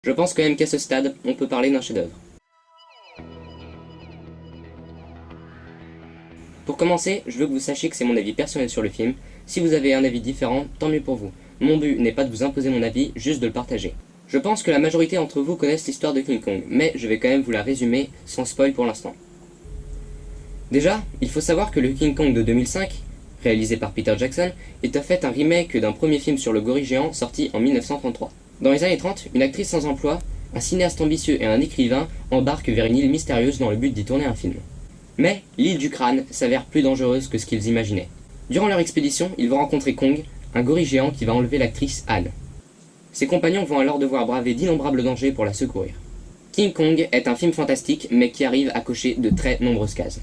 Je pense quand même qu'à ce stade, on peut parler d'un chef-d'œuvre. Pour commencer, je veux que vous sachiez que c'est mon avis personnel sur le film. Si vous avez un avis différent, tant mieux pour vous. Mon but n'est pas de vous imposer mon avis, juste de le partager. Je pense que la majorité d'entre vous connaissent l'histoire de King Kong, mais je vais quand même vous la résumer sans spoil pour l'instant. Déjà, il faut savoir que le King Kong de 2005, réalisé par Peter Jackson, est en fait un remake d'un premier film sur le gorille géant sorti en 1933. Dans les années 30, une actrice sans emploi, un cinéaste ambitieux et un écrivain embarquent vers une île mystérieuse dans le but d'y tourner un film. Mais l'île du crâne s'avère plus dangereuse que ce qu'ils imaginaient. Durant leur expédition, ils vont rencontrer Kong, un gorille géant qui va enlever l'actrice Anne. Ses compagnons vont alors devoir braver d'innombrables dangers pour la secourir. King Kong est un film fantastique, mais qui arrive à cocher de très nombreuses cases.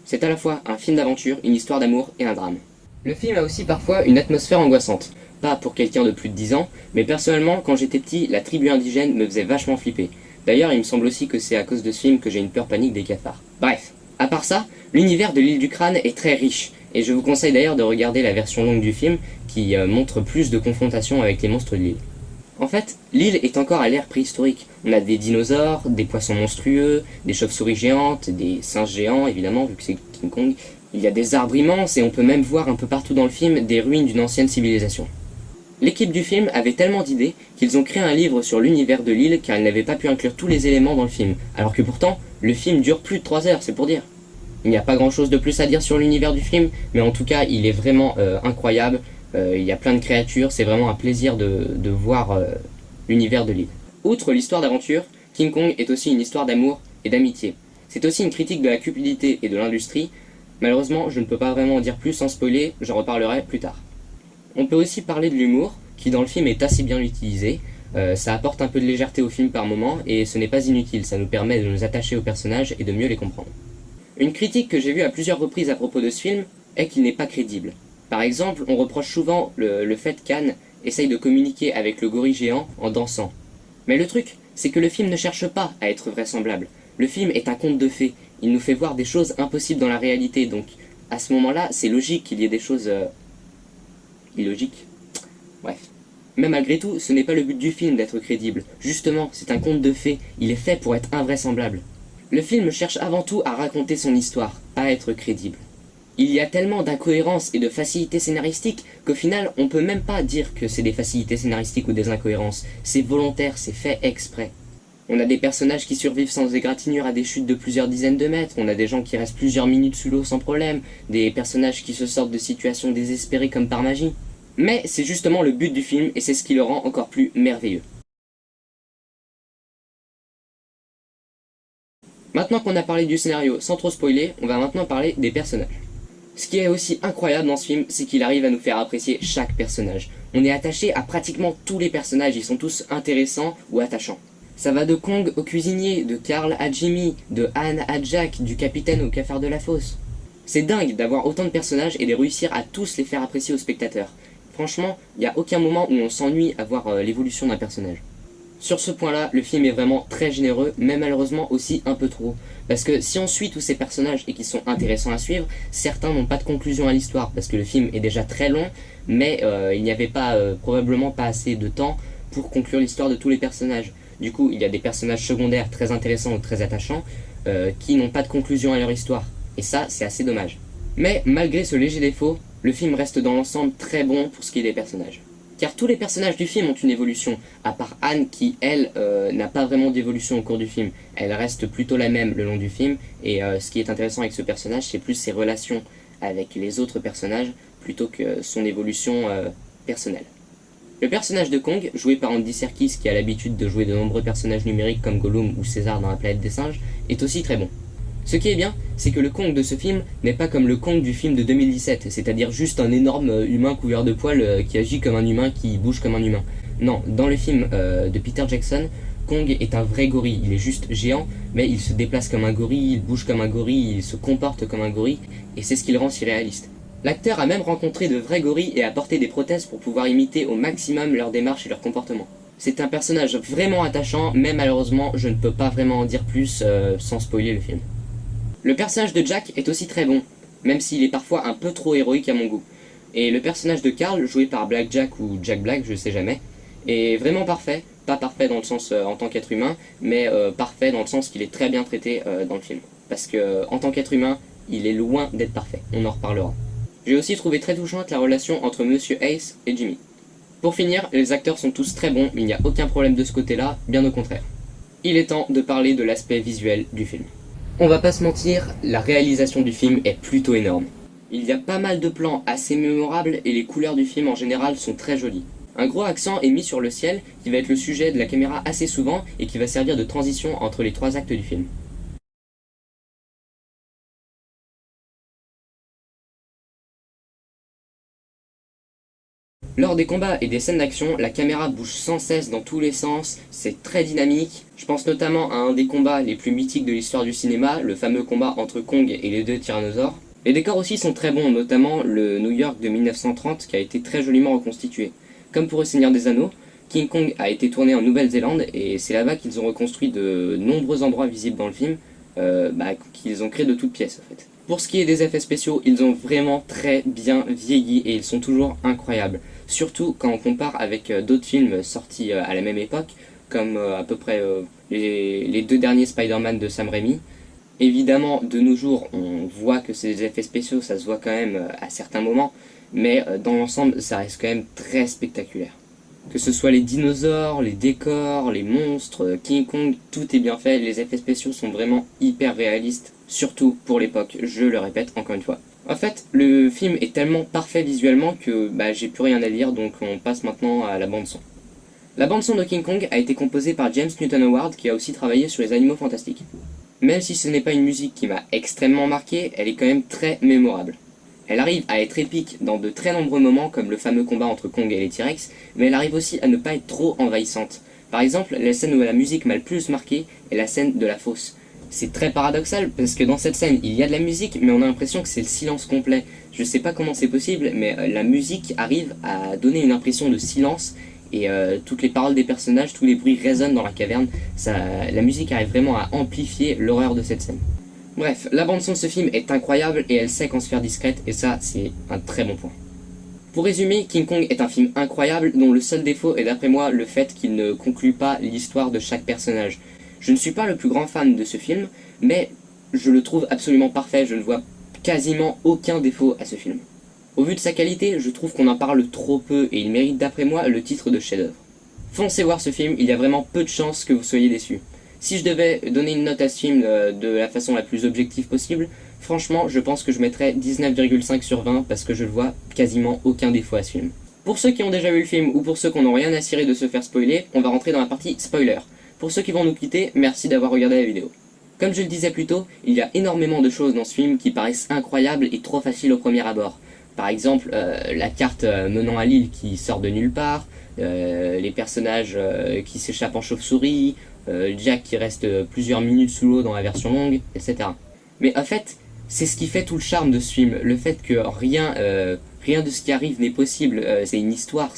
C'est à la fois un film d'aventure, une histoire d'amour et un drame. Le film a aussi parfois une atmosphère angoissante. Pas pour quelqu'un de plus de 10 ans, mais personnellement, quand j'étais petit, la tribu indigène me faisait vachement flipper. D'ailleurs, il me semble aussi que c'est à cause de ce film que j'ai une peur panique des cafards. Bref, à part ça, l'univers de l'île du crâne est très riche, et je vous conseille d'ailleurs de regarder la version longue du film, qui montre plus de confrontations avec les monstres de l'île. En fait, l'île est encore à l'ère préhistorique. On a des dinosaures, des poissons monstrueux, des chauves-souris géantes, des singes géants, évidemment, vu que c'est King Kong. Il y a des arbres immenses, et on peut même voir un peu partout dans le film des ruines d'une ancienne civilisation. L'équipe du film avait tellement d'idées qu'ils ont créé un livre sur l'univers de l'île car ils n'avaient pas pu inclure tous les éléments dans le film, alors que pourtant, le film dure plus de 3 heures, c'est pour dire. Il n'y a pas grand chose de plus à dire sur l'univers du film, mais en tout cas, il est vraiment incroyable. Il y a plein de créatures, c'est vraiment un plaisir de voir l'univers de l'île. Outre l'histoire d'aventure, King Kong est aussi une histoire d'amour et d'amitié. C'est aussi une critique de la cupidité et de l'industrie. Malheureusement, je ne peux pas vraiment en dire plus sans spoiler, j'en reparlerai plus tard. On peut aussi parler de l'humour, qui dans le film est assez bien utilisé. Ça apporte un peu de légèreté au film par moment, et ce n'est pas inutile, ça nous permet de nous attacher aux personnages et de mieux les comprendre. Une critique que j'ai vue à plusieurs reprises à propos de ce film est qu'il n'est pas crédible. Par exemple, on reproche souvent le fait qu'Anne essaye de communiquer avec le gorille géant en dansant. Mais le truc, c'est que le film ne cherche pas à être vraisemblable. Le film est un conte de fées, il nous fait voir des choses impossibles dans la réalité, donc à ce moment-là, c'est logique qu'il y ait des choses illogiques. Bref. Mais malgré tout, ce n'est pas le but du film d'être crédible. Justement, c'est un conte de fées, il est fait pour être invraisemblable. Le film cherche avant tout à raconter son histoire, pas à être crédible. Il y a tellement d'incohérences et de facilités scénaristiques qu'au final, on peut même pas dire que c'est des facilités scénaristiques ou des incohérences. C'est volontaire, c'est fait exprès. On a des personnages qui survivent sans égratignure à des chutes de plusieurs dizaines de mètres, on a des gens qui restent plusieurs minutes sous l'eau sans problème, des personnages qui se sortent de situations désespérées comme par magie. Mais c'est justement le but du film et c'est ce qui le rend encore plus merveilleux. Maintenant qu'on a parlé du scénario sans trop spoiler, on va maintenant parler des personnages. Ce qui est aussi incroyable dans ce film, c'est qu'il arrive à nous faire apprécier chaque personnage. On est attaché à pratiquement tous les personnages, ils sont tous intéressants ou attachants. Ça va de Kong au cuisinier, de Carl à Jimmy, de Anne à Jack, du capitaine au cafard de la fosse. C'est dingue d'avoir autant de personnages et de réussir à tous les faire apprécier aux spectateurs. Franchement, il n'y a aucun moment où on s'ennuie à voir l'évolution d'un personnage. Sur ce point-là, le film est vraiment très généreux, mais malheureusement aussi un peu trop. Parce que si on suit tous ces personnages et qu'ils sont intéressants à suivre, certains n'ont pas de conclusion à l'histoire, parce que le film est déjà très long, mais il n'y avait probablement pas assez de temps pour conclure l'histoire de tous les personnages. Du coup, il y a des personnages secondaires très intéressants ou très attachants qui n'ont pas de conclusion à leur histoire. Et ça, c'est assez dommage. Mais malgré ce léger défaut, le film reste dans l'ensemble très bon pour ce qui est des personnages. Car tous les personnages du film ont une évolution, à part Anne qui, elle, n'a pas vraiment d'évolution au cours du film. Elle reste plutôt la même le long du film, et ce qui est intéressant avec ce personnage, c'est plus ses relations avec les autres personnages, plutôt que son évolution personnelle. Le personnage de Kong, joué par Andy Serkis qui a l'habitude de jouer de nombreux personnages numériques comme Gollum ou César dans La Planète des Singes, est aussi très bon. Ce qui est bien, c'est que le Kong de ce film n'est pas comme le Kong du film de 2017, c'est-à-dire juste un énorme humain couvert de poils qui agit comme un humain, qui bouge comme un humain. Non, dans le film de Peter Jackson, Kong est un vrai gorille, il est juste géant, mais il se déplace comme un gorille, il bouge comme un gorille, il se comporte comme un gorille, et c'est ce qui le rend si réaliste. L'acteur a même rencontré de vrais gorilles et a porté des prothèses pour pouvoir imiter au maximum leur démarche et leur comportement. C'est un personnage vraiment attachant, mais malheureusement je ne peux pas vraiment en dire plus sans spoiler le film. Le personnage de Jack est aussi très bon, même s'il est parfois un peu trop héroïque à mon goût. Et le personnage de Carl, joué par Black Jack ou Jack Black, je sais jamais, est vraiment parfait, Pas parfait dans le sens en tant qu'être humain, mais parfait dans le sens qu'il est très bien traité dans le film. Parce que en tant qu'être humain, il est loin d'être parfait, on en reparlera. J'ai aussi trouvé très touchante la relation entre Monsieur Ace et Jimmy. Pour finir, les acteurs sont tous très bons, il n'y a aucun problème de ce côté-là, bien au contraire. Il est temps de parler de l'aspect visuel du film. On va pas se mentir, la réalisation du film est plutôt énorme. Il y a pas mal de plans assez mémorables et les couleurs du film en général sont très jolies. Un gros accent est mis sur le ciel, qui va être le sujet de la caméra assez souvent et qui va servir de transition entre les 3 actes du film. Lors des combats et des scènes d'action, la caméra bouge sans cesse dans tous les sens, c'est très dynamique. Je pense notamment à un des combats les plus mythiques de l'histoire du cinéma, le fameux combat entre Kong et les 2 tyrannosaures. Les décors aussi sont très bons, notamment le New York de 1930 qui a été très joliment reconstitué. Comme pour Le Seigneur des Anneaux, King Kong a été tourné en Nouvelle-Zélande et c'est là-bas qu'ils ont reconstruit de nombreux endroits visibles dans le film, qu'ils ont créé de toutes pièces en fait. Pour ce qui est des effets spéciaux, ils ont vraiment très bien vieilli et ils sont toujours incroyables. Surtout quand on compare avec d'autres films sortis à la même époque, comme à peu près les 2 derniers Spider-Man de Sam Raimi. Évidemment, de nos jours, on voit que ces effets spéciaux, ça se voit quand même à certains moments, mais dans l'ensemble, ça reste quand même très spectaculaire. Que ce soit les dinosaures, les décors, les monstres, King Kong, tout est bien fait, les effets spéciaux sont vraiment hyper réalistes, surtout pour l'époque, je le répète encore une fois. En fait, le film est tellement parfait visuellement que j'ai plus rien à dire, donc on passe maintenant à la bande-son. La bande-son de King Kong a été composée par James Newton Howard, qui a aussi travaillé sur les Animaux Fantastiques. Même si ce n'est pas une musique qui m'a extrêmement marqué, elle est quand même très mémorable. Elle arrive à être épique dans de très nombreux moments, comme le fameux combat entre Kong et les T-Rex, mais elle arrive aussi à ne pas être trop envahissante. Par exemple, la scène où la musique m'a le plus marqué est la scène de la fosse. C'est très paradoxal, parce que dans cette scène, il y a de la musique, mais on a l'impression que c'est le silence complet. Je sais pas comment c'est possible, mais la musique arrive à donner une impression de silence, et toutes les paroles des personnages, tous les bruits résonnent dans la caverne. La musique arrive vraiment à amplifier l'horreur de cette scène. Bref, la bande-son de ce film est incroyable et elle sait quand se faire discrète, et ça, c'est un très bon point. Pour résumer, King Kong est un film incroyable dont le seul défaut est d'après moi le fait qu'il ne conclut pas l'histoire de chaque personnage. Je ne suis pas le plus grand fan de ce film, mais je le trouve absolument parfait, je ne vois quasiment aucun défaut à ce film. Au vu de sa qualité, je trouve qu'on en parle trop peu et il mérite d'après moi le titre de chef-d'œuvre. Foncez voir ce film, il y a vraiment peu de chances que vous soyez déçus. Si je devais donner une note à ce film de la façon la plus objective possible, franchement, je pense que je mettrais 19,5 sur 20 parce que je ne vois quasiment aucun défaut à ce film. Pour ceux qui ont déjà vu le film ou pour ceux qui n'ont rien à cirer de se faire spoiler, on va rentrer dans la partie spoiler. Pour ceux qui vont nous quitter, merci d'avoir regardé la vidéo. Comme je le disais plus tôt, il y a énormément de choses dans ce film qui paraissent incroyables et trop faciles au premier abord. Par exemple, la carte menant à l'île qui sort de nulle part, les personnages qui s'échappent en chauve-souris, Jack qui reste plusieurs minutes sous l'eau dans la version longue, etc. Mais en fait, c'est ce qui fait tout le charme de ce film, le fait que rien de ce qui arrive n'est possible, c'est une histoire,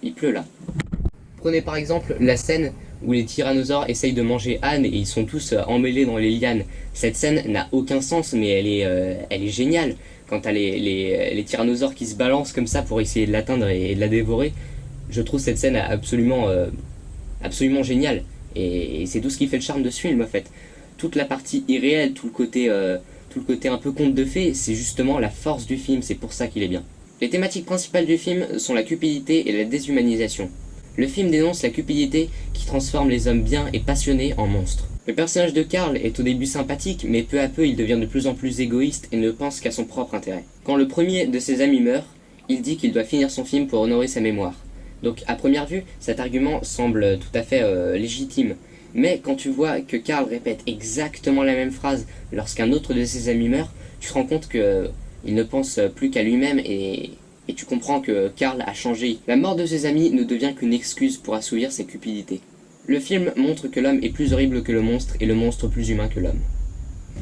il pleut là. Prenez par exemple la scène où les tyrannosaures essayent de manger Anne et ils sont tous emmêlés dans les lianes. Cette scène n'a aucun sens, mais elle est géniale. Quand t'as les tyrannosaures qui se balancent comme ça pour essayer de l'atteindre et de la dévorer, je trouve cette scène absolument géniale. Et c'est tout ce qui fait le charme de ce film en fait. Toute la partie irréelle, tout le côté un peu conte de fées, c'est justement la force du film, c'est pour ça qu'il est bien. Les thématiques principales du film sont la cupidité et la déshumanisation. Le film dénonce la cupidité qui transforme les hommes bien et passionnés en monstres. Le personnage de Carl est au début sympathique, mais peu à peu il devient de plus en plus égoïste et ne pense qu'à son propre intérêt. Quand le premier de ses amis meurt, il dit qu'il doit finir son film pour honorer sa mémoire. Donc à première vue, cet argument semble tout à fait légitime. Mais quand tu vois que Carl répète exactement la même phrase lorsqu'un autre de ses amis meurt, tu te rends compte qu'il ne pense plus qu'à lui-même et tu comprends que Carl a changé. La mort de ses amis ne devient qu'une excuse pour assouvir ses cupidités. Le film montre que l'homme est plus horrible que le monstre et le monstre plus humain que l'homme.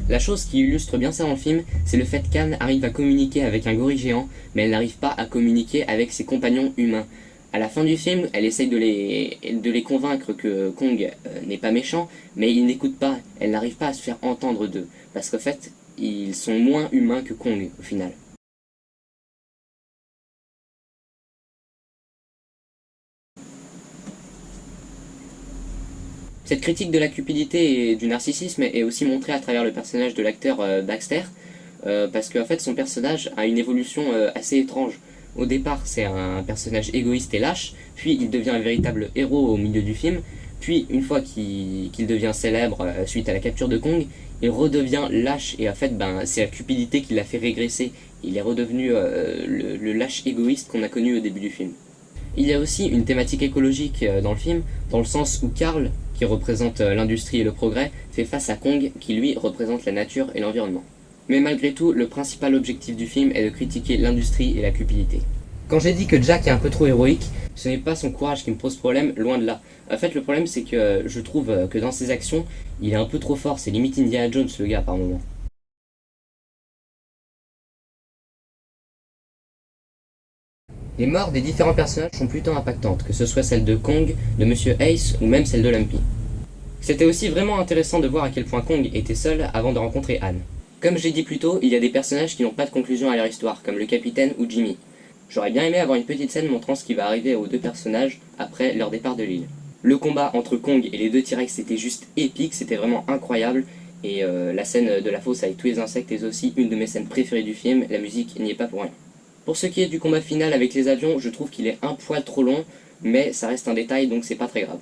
La chose qui illustre bien ça dans le film, c'est le fait qu'Anne arrive à communiquer avec un gorille géant, mais elle n'arrive pas à communiquer avec ses compagnons humains. À la fin du film, elle essaye de les convaincre que Kong n'est pas méchant, mais ils n'écoutent pas, elle n'arrive pas à se faire entendre d'eux, parce qu'en fait, ils sont moins humains que Kong au final. Cette critique de la cupidité et du narcissisme est aussi montrée à travers le personnage de l'acteur Baxter, parce qu'en fait son personnage a une évolution assez étrange. Au départ, c'est un personnage égoïste et lâche, puis il devient un véritable héros au milieu du film, puis une fois qu'il devient célèbre suite à la capture de Kong, il redevient lâche, et en fait c'est la cupidité qui l'a fait régresser. Il est redevenu le lâche égoïste qu'on a connu au début du film. Il y a aussi une thématique écologique dans le film, dans le sens où Carl, qui représente l'industrie et le progrès, fait face à Kong, qui lui représente la nature et l'environnement. Mais malgré tout, le principal objectif du film est de critiquer l'industrie et la cupidité. Quand j'ai dit que Jack est un peu trop héroïque, ce n'est pas son courage qui me pose problème, loin de là. En fait, le problème c'est que je trouve que dans ses actions, il est un peu trop fort, c'est limite Indiana Jones le gars par moment. Les morts des différents personnages sont plutôt impactantes, que ce soit celle de Kong, de Monsieur Ace ou même celle de Lumpy. C'était aussi vraiment intéressant de voir à quel point Kong était seul avant de rencontrer Anne. Comme j'ai dit plus tôt, il y a des personnages qui n'ont pas de conclusion à leur histoire, comme le capitaine ou Jimmy. J'aurais bien aimé avoir une petite scène montrant ce qui va arriver aux deux personnages après leur départ de l'île. Le combat entre Kong et les deux T-Rex était juste épique, c'était vraiment incroyable, et la scène de la fosse avec tous les insectes est aussi une de mes scènes préférées du film, la musique n'y est pas pour rien. Pour ce qui est du combat final avec les avions, je trouve qu'il est un poil trop long, mais ça reste un détail donc c'est pas très grave.